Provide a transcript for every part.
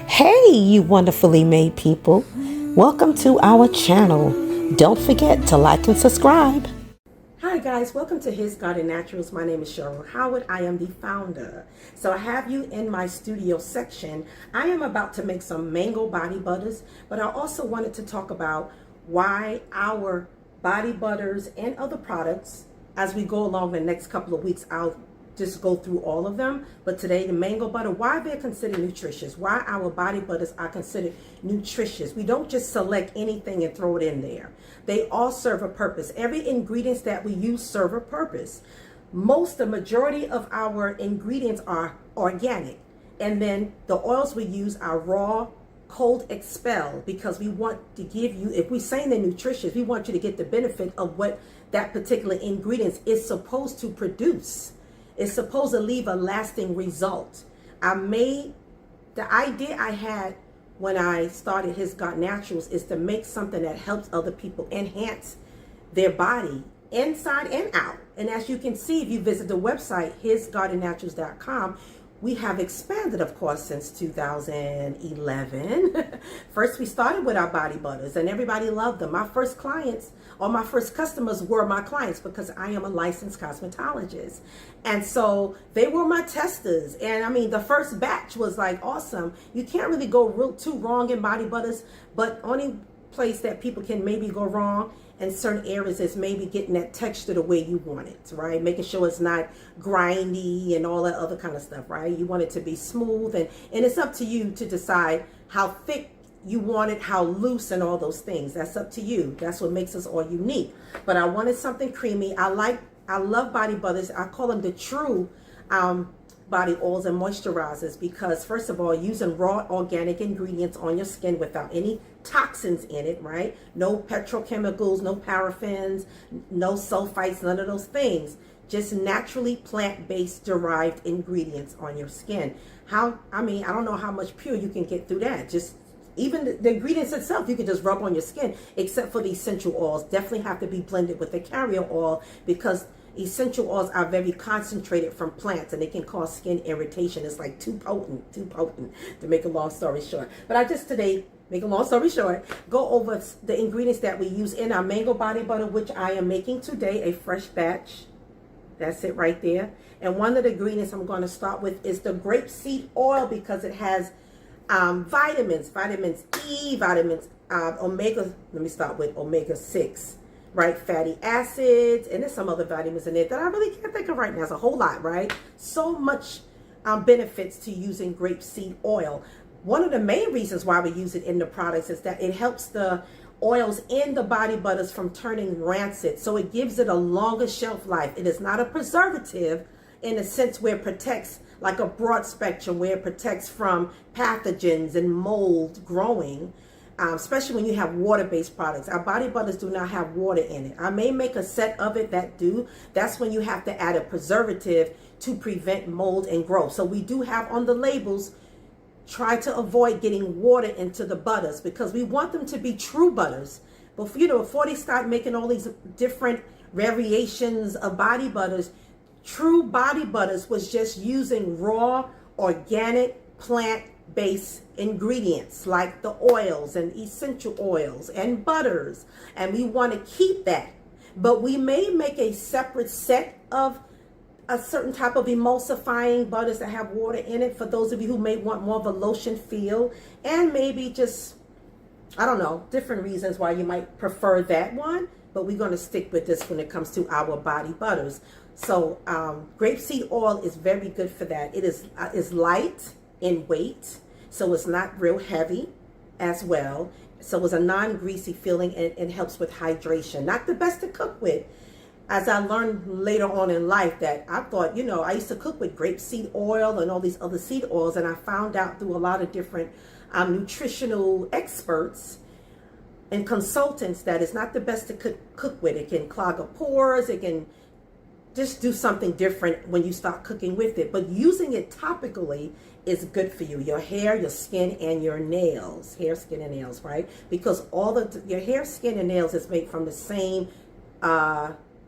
Hey, you wonderfully made people. Welcome to our channel. Don't forget to like and subscribe. Hi guys, welcome to His Garden Naturals. My name is Cheryl Howard. I am the founder. So I have you in my studio section. I am about to make some mango body butters, but I also wanted to talk about why our body butters and other products, as we go along the next couple of weeks, I'll just go through all of them. But today, the mango butter, why they're considered nutritious, why our body butters are considered nutritious. We don't just select anything and throw it in there. They all serve a purpose. Every ingredients that we use serve a purpose. The majority of our ingredients are organic. And then the oils we use are raw, cold expel, because we want to give you, if we're saying they're nutritious, we want you to get the benefit of what that particular ingredient is supposed to produce. It's supposed to leave a lasting result. The idea I had when I started His Garden Naturals is to make something that helps other people enhance their body inside and out. And as you can see, if you visit the website, hisgardennaturals.com, we have expanded, of course, since 2011. First, we started with our body butters and everybody loved them. My first clients or my first customers were my clients because I am a licensed cosmetologist. And so they were my testers. And I mean, the first batch was like awesome. You can't really go too wrong in body butters, but only place that people can maybe go wrong in certain areas is maybe getting that texture the way you want it, right? Making sure it's not grindy and all that other kind of stuff, right? You want it to be smooth, and it's up to you to decide how thick you want it, how loose, and all those things. That's up to you. That's what makes us all unique. But I wanted something creamy. I love body butters. I call them the true body oils and moisturizers because, first of all, using raw organic ingredients on your skin without any toxins in it, right? No petrochemicals, no paraffins, no sulfites, none of those things. Just naturally plant-based derived ingredients on your skin. I don't know how much pure you can get through that. Just even the ingredients itself, you can just rub on your skin, except for the essential oils. Definitely have to be blended with the carrier oil because essential oils are very concentrated from plants and they can cause skin irritation. It's like too potent to make a long story short. But I just today, make a long story short, go over the ingredients that we use in our mango body butter, which I am making today, a fresh batch. That's it right there. And one of the ingredients I'm going to start with is the grapeseed oil because it has vitamins E, omega, let me start with omega-6. Right, fatty acids, and there's some other vitamins in it that I really can't think of right now. It's a whole lot, right? So much benefits to using grapeseed oil. One of the main reasons why we use it in the products is that it helps the oils in the body butters from turning rancid. So it gives it a longer shelf life. It is not a preservative in a sense where it protects like a broad spectrum, where it protects from pathogens and mold growing. Especially when you have water-based products. Our body butters do not have water in it. I may make a set of it that do. That's when you have to add a preservative to prevent mold and growth. So we do have on the labels, try to avoid getting water into the butters because we want them to be true butters. But before they start making all these different variations of body butters, true body butters was just using raw, organic, plant-based ingredients like the oils and essential oils and butters, and we want to keep that, but we may make a separate set of a certain type of emulsifying butters that have water in it for those of you who may want more of a lotion feel, and maybe just, I don't know, different reasons why you might prefer that one, but we're going to stick with this when it comes to our body butters. So grapeseed oil is very good for that. It is light in weight, so it's not real heavy as well. So it's a non-greasy feeling and it helps with hydration. Not the best to cook with. As I learned later on in life that I thought, I used to cook with grapeseed oil and all these other seed oils, and I found out through a lot of different nutritional experts and consultants that it's not the best to cook with. It can clog up pores. It can just do something different when you start cooking with it. But using it topically is good for you, your hair, your skin, and your nails. Hair, skin, and nails, right? Because your hair, skin, and nails is made from the same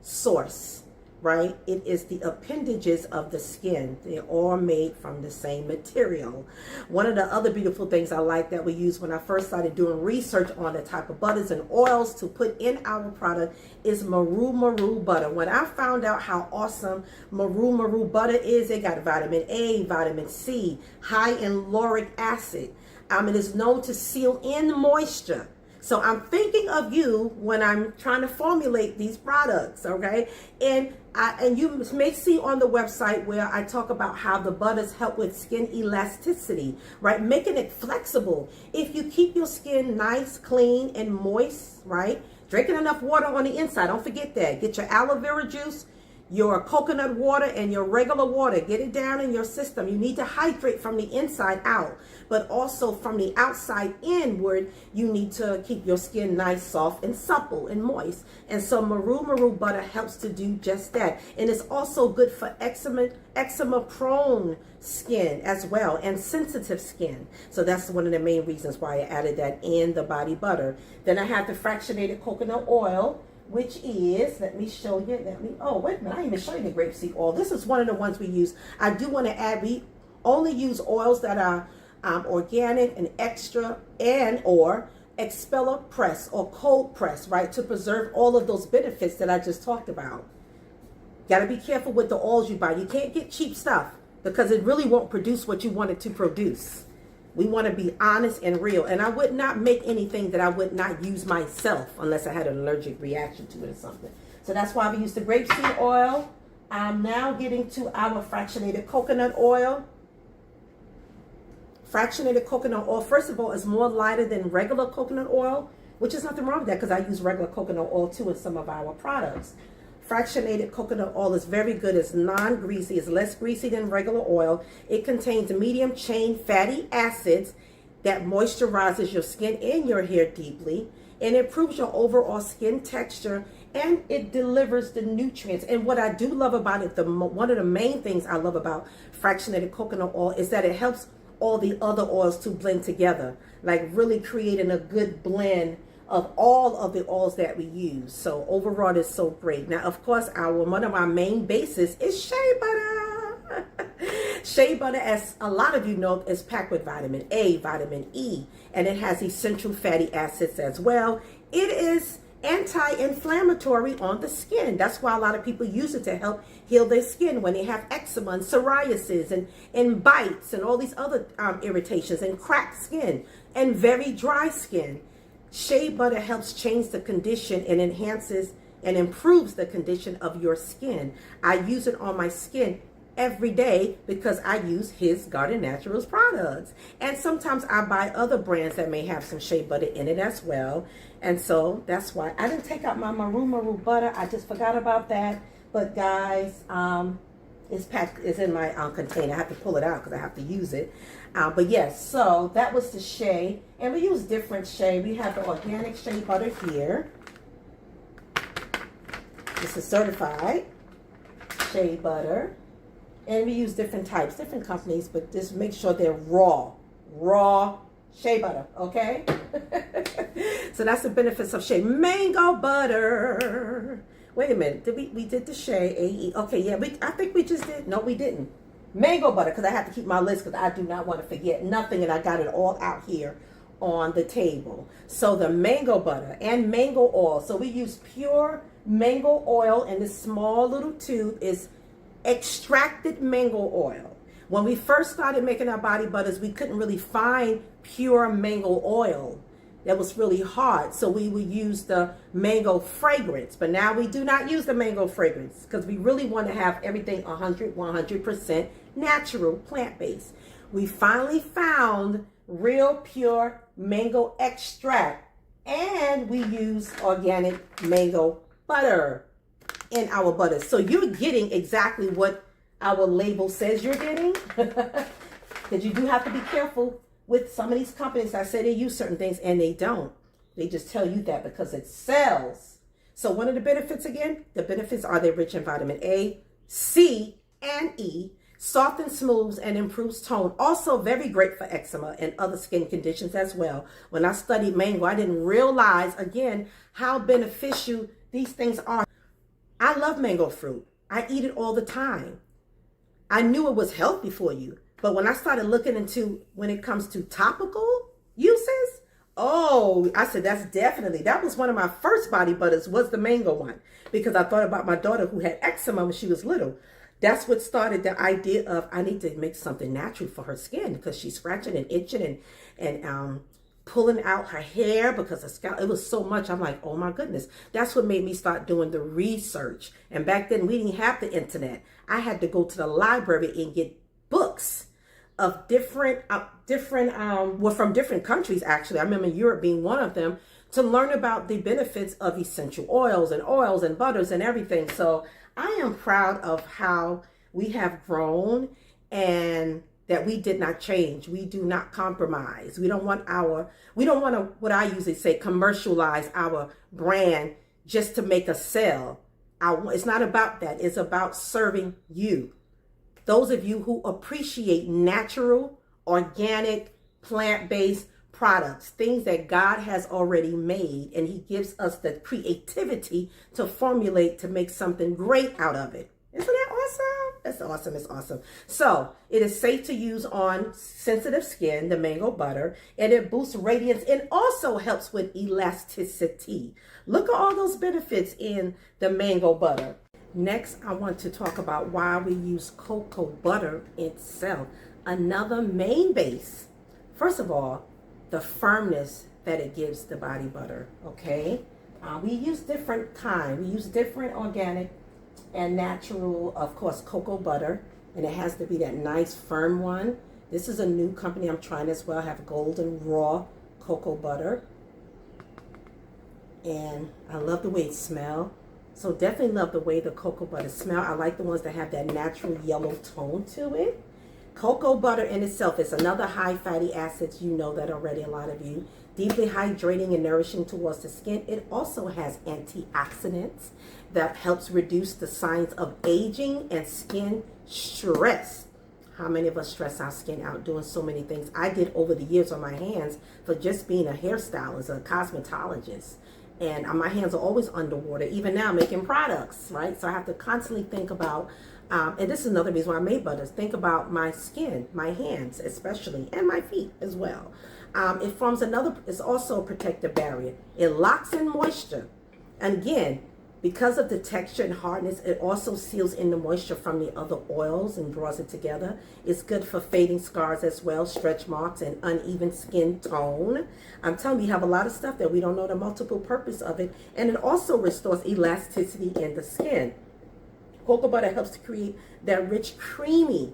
source. right? It is the appendages of the skin. They're all made from the same material. One of the other beautiful things I like that we use when I first started doing research on the type of butters and oils to put in our product is Maru butter. When I found out how awesome Maru butter is, it got vitamin A, vitamin C, high in lauric acid. It is known to seal in moisture. So I'm thinking of you when I'm trying to formulate these products, okay? And you may see on the website where I talk about how the butters help with skin elasticity, right? Making it flexible. If you keep your skin nice, clean, and moist, right? Drinking enough water on the inside, don't forget that. Get your aloe vera juice, your coconut water, and your regular water. Get it down in your system. You need to hydrate from the inside out, but also from the outside inward. You need to keep your skin nice, soft, and supple and moist. And so Maru butter helps to do just that. And it's also good for eczema prone skin as well, and sensitive skin. So that's one of the main reasons why I added that in the body butter. Then I have the fractionated coconut oil, which is, let me show you, oh, wait a minute, I didn't even show you the grapeseed oil. This is one of the ones we use. I do want to add, we only use oils that are organic and extra and or expeller press or cold press, right, to preserve all of those benefits that I just talked about. Got to be careful with the oils you buy. You can't get cheap stuff because it really won't produce what you want it to produce. We want to be honest and real. And I would not make anything that I would not use myself unless I had an allergic reaction to it or something. So that's why we use the grapeseed oil. I'm now getting to our fractionated coconut oil. Fractionated coconut oil, first of all, is more lighter than regular coconut oil, which is nothing wrong with that because I use regular coconut oil too in some of our products. Fractionated coconut oil is very good. It's non-greasy. It's less greasy than regular oil. It contains medium chain fatty acids that moisturizes your skin and your hair deeply, and improves your overall skin texture, and it delivers the nutrients. And what I do love about it, one of the main things I love about fractionated coconut oil is that it helps all the other oils to blend together, like really creating a good blend of all of the oils that we use. So overall, it's so great. Now, of course, one of our main bases is shea butter. Shea butter, as a lot of you know, is packed with vitamin A, vitamin E, and it has essential fatty acids as well. It is anti-inflammatory on the skin. That's why a lot of people use it to help heal their skin when they have eczema and psoriasis and bites and all these other irritations and cracked skin and very dry skin. Shea butter helps change the condition and enhances and improves the condition of your skin. I use it on my skin every day because I use his Garden Naturals products. And sometimes I buy other brands that may have some shea butter in it as well. And so that's why I didn't take out my Maru butter. I just forgot about that. But guys, it's in my container. I have to pull it out because I have to use it. But yes, so that was the shea. And we use different shea. We have the organic shea butter here. This is certified shea butter. And we use different types, different companies, but just make sure they're raw shea butter, okay? So that's the benefits of shea. Mango butter. Wait a minute, we did the shea, AE. Okay, yeah, I think we just did. No, we didn't. Mango butter, because I have to keep my list because I do not want to forget nothing, and I got it all out here on the table. So the mango butter and mango oil. So we use pure mango oil in this small little tube. Is extracted mango oil. When we first started making our body butters, we couldn't really find pure mango oil. That was really hard. So we would use the mango fragrance. But now we do not use the mango fragrance because we really want to have everything 100% natural, plant-based. We finally found real pure mango extract, and we use organic mango butter in our butters. So you're getting exactly what our label says you're getting. Because you do have to be careful with some of these companies. I say they use certain things and they don't. They just tell you that because it sells. So one of the benefits, again, the benefits are they're rich in vitamin A, C, and E, softens, smooths, and improves tone. Also very great for eczema and other skin conditions as well. When I studied mango, I didn't realize, again, how beneficial these things are. I love mango fruit. I eat it all the time. I knew it was healthy for you. But when I started looking into when it comes to topical uses, oh, I said, that was one of my first body butters was the mango one. Because I thought about my daughter who had eczema when she was little. That's what started the idea of I need to make something natural for her skin because she's scratching and itching and pulling out her hair because the scalp, it was so much. I'm like, oh my goodness. That's what made me start doing the research. And back then we didn't have the internet. I had to go to the library and get books of different, from different countries actually. I remember Europe being one of them to learn about the benefits of essential oils and butters and everything. So I am proud of how we have grown and that we did not change. We do not compromise. We don't want to, what I usually say, commercialize our brand just to make a sale. It's not about that. It's about serving you. Those of you who appreciate natural, organic, plant-based products, things that God has already made, and he gives us the creativity to formulate to make something great out of it. Isn't that awesome? That's awesome. It's awesome. So it is safe to use on sensitive skin, the mango butter, and it boosts radiance and also helps with elasticity. Look at all those benefits in the mango butter. Next, I want to talk about why we use cocoa butter itself. Another main base. First of all, the firmness that it gives the body butter, okay? We use different kind. We use different organic and natural, of course, cocoa butter, and it has to be that nice firm one. This is a new company I'm trying as well. I have golden raw cocoa butter, and I love the way it smells. So definitely love the way the cocoa butter smells. I like the ones that have that natural yellow tone to it. Cocoa butter in itself is another high fatty acids. You know that already, a lot of you. Deeply hydrating and nourishing towards the skin. It also has antioxidants that helps reduce the signs of aging and skin stress. How many of us stress our skin out doing so many things? I did over the years on my hands for just being a hairstylist, a cosmetologist. And my hands are always underwater, even now making products, right? So I have to constantly think about, and this is another reason why I made butters, think about my skin, my hands especially, and my feet as well. It forms it's also a protective barrier. It locks in moisture. And again, because of the texture and hardness, it also seals in the moisture from the other oils and draws it together. It's good for fading scars as well, stretch marks, and uneven skin tone. I'm telling you, you have a lot of stuff that we don't know the multiple purpose of it. And it also restores elasticity in the skin. Cocoa butter helps to create that rich, creamy,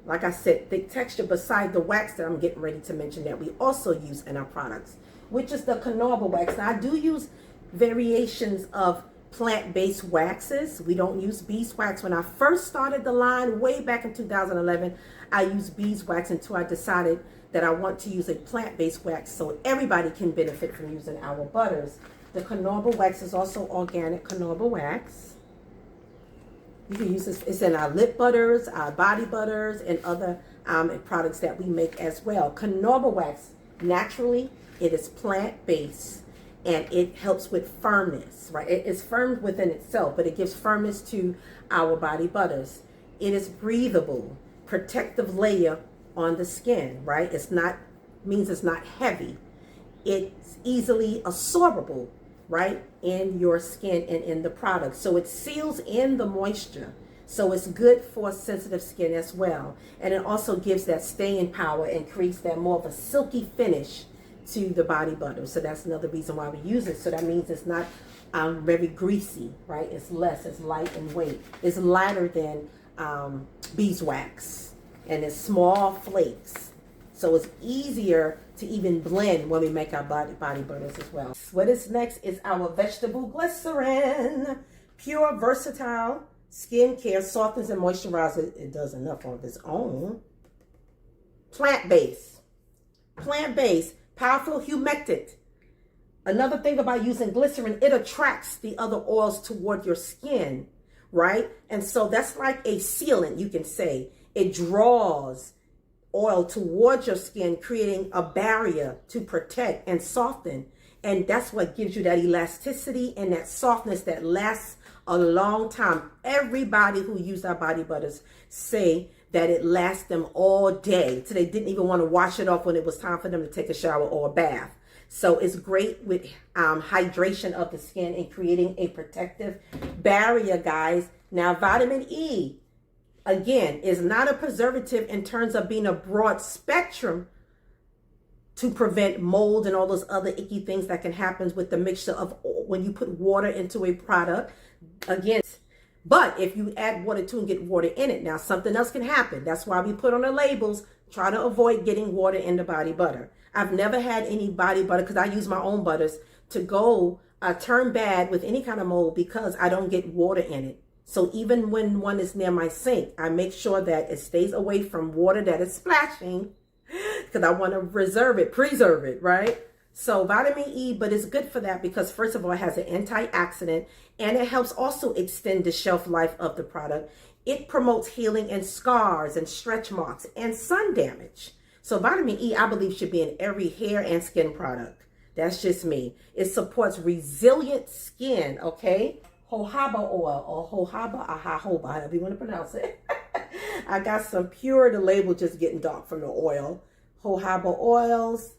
like I said, thick texture beside the wax that I'm getting ready to mention that we also use in our products, which is the canola wax. Now, I do use variations of plant-based waxes. We don't use beeswax. When I first started the line way back in 2011, I used beeswax until I decided that I want to use a plant-based wax so everybody can benefit from using our butters. The canola wax is also organic canola wax. You can use this. It's in our lip butters, our body butters, and other products that we make as well. Canola wax, naturally, it is plant-based. And it helps with firmness, right? It is firm within itself, but it gives firmness to our body butters. It is breathable, protective layer on the skin, right? Means it's not heavy. It's easily absorbable, right? In your skin and in the product. So it seals in the moisture. So it's good for sensitive skin as well. And it also gives that staying power and creates that more of a silky finish to the body butter. So that's another reason why we use it. So that means it's not very greasy, right? It's light in weight. It's lighter than beeswax, and it's small flakes. So it's easier to even blend when we make our body butters as well. What is next is our vegetable glycerin. Pure, versatile skincare, softens and moisturizes. It does enough on its own. Plant-based. Plant-based. Powerful humectant. Another thing about using glycerin, it attracts the other oils toward your skin, right? And so that's like a sealant, you can say. It draws oil towards your skin, creating a barrier to protect and soften And that's what gives you that elasticity and that softness that lasts a long time. Everybody who used our body butters say that it lasts them all day. So they didn't even want to wash it off when it was time for them to take a shower or a bath. So it's great with hydration of the skin and creating a protective barrier, guys. Now, vitamin E, again, is not a preservative in terms of being a broad spectrum to prevent mold and all those other icky things that can happen with the mixture of when you put water into a product. Again, but if you add water to and get water in it, now something else can happen. That's why we put on the labels, try to avoid getting water in the body butter. I've never had any body butter, because I use my own butters, to go turn bad with any kind of mold because I don't get water in it. So even when one is near my sink, I make sure that it stays away from water that is splashing, because I want to preserve it, right? So vitamin E, but it's good for that because first of all, it has an antioxidant and it helps also extend the shelf life of the product. It promotes healing and scars and stretch marks and sun damage. So vitamin E, I believe, should be in every hair and skin product. That's just me. It supports resilient skin, okay? Jojoba oil or jojoba, however you want to pronounce it. I got some pure, the label just getting dark from the oil. Jojoba oils.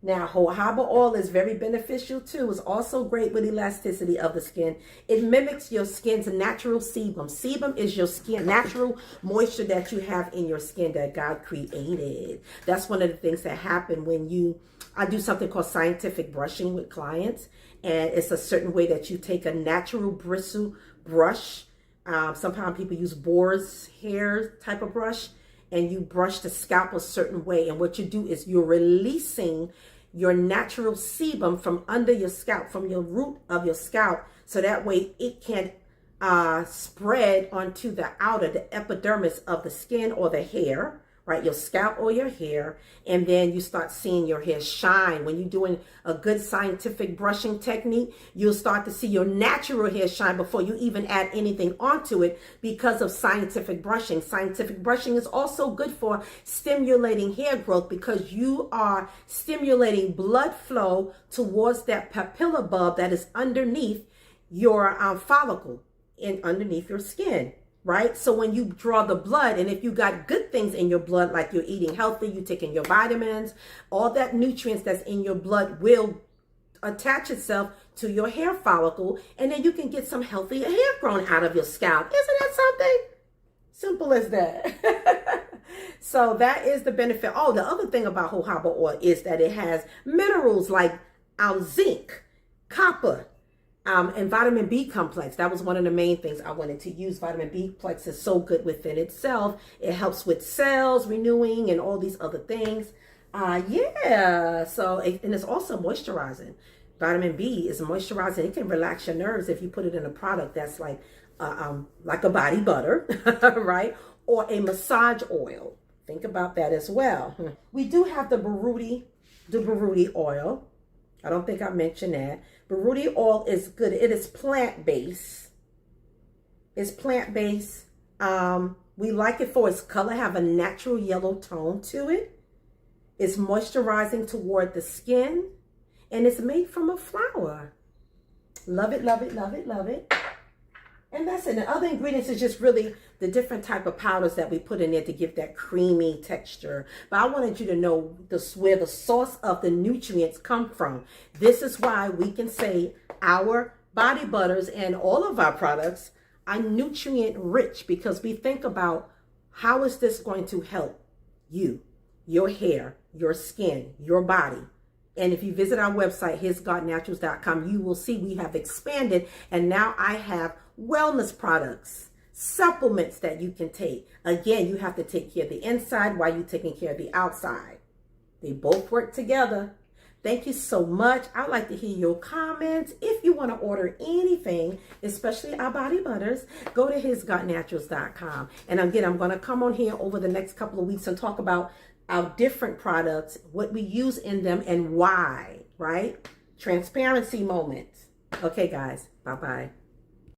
Now, jojoba oil is very beneficial too. It's also great with elasticity of the skin. It mimics your skin's natural sebum. Sebum is your skin, natural moisture that you have in your skin that God created. That's one of the things that happen when I do something called scientific brushing with clients. And it's a certain way that you take a natural bristle brush. Sometimes people use boar's hair type of brush. And you brush the scalp a certain way. And what you do is you're releasing your natural sebum from under your scalp, from your root of your scalp. So that way it can spread onto the outer, the epidermis of the skin or the hair, right? Your scalp or your hair. And then you start seeing your hair shine. When you're doing a good scientific brushing technique, you'll start to see your natural hair shine before you even add anything onto it because of scientific brushing. Scientific brushing is also good for stimulating hair growth because you are stimulating blood flow towards that papilla bulb that is underneath your follicle and underneath your skin. Right? So when you draw the blood, and if you got good things in your blood, like you're eating healthy, you're taking your vitamins, all that nutrients that's in your blood will attach itself to your hair follicle, and then you can get some healthy hair growing out of your scalp. Isn't that something? Simple as that. So that is the benefit. Oh, the other thing about jojoba oil is that it has minerals like zinc, copper, and vitamin B complex. That was one of the main things I wanted to use. Vitamin B complex is so good within itself. It helps with cells renewing and all these other things. Yeah. So, and it's also moisturizing. Vitamin B is moisturizing. It can relax your nerves if you put it in a product that's like a body butter, right? Or a massage oil. Think about that as well. We do have the Baruti oil. I don't think I mentioned that. Baruti oil is good. It is plant-based. It's plant-based. We like it for its color, have a natural yellow tone to it. It's moisturizing toward the skin. And it's made from a flower. Love it, love it, love it, love it. And that's it. The other ingredients is just really the different type of powders that we put in there to give that creamy texture. But I wanted you to know where the source of the nutrients come from. This is why we can say our body butters and all of our products are nutrient rich, because we think about how is this going to help you, your hair, your skin, your body. And if you visit our website, hisgodnaturals.com, you will see we have expanded, and now I have wellness products, supplements that you can take. Again, you have to take care of the inside while you're taking care of the outside. They both work together. Thank you so much. I'd like to hear your comments. If you want to order anything, especially our body butters, go to hisgodnaturals.com. And again, I'm going to come on here over the next couple of weeks and talk about our different products, what we use in them, and why, right? Transparency moments. Okay, guys. Bye-bye.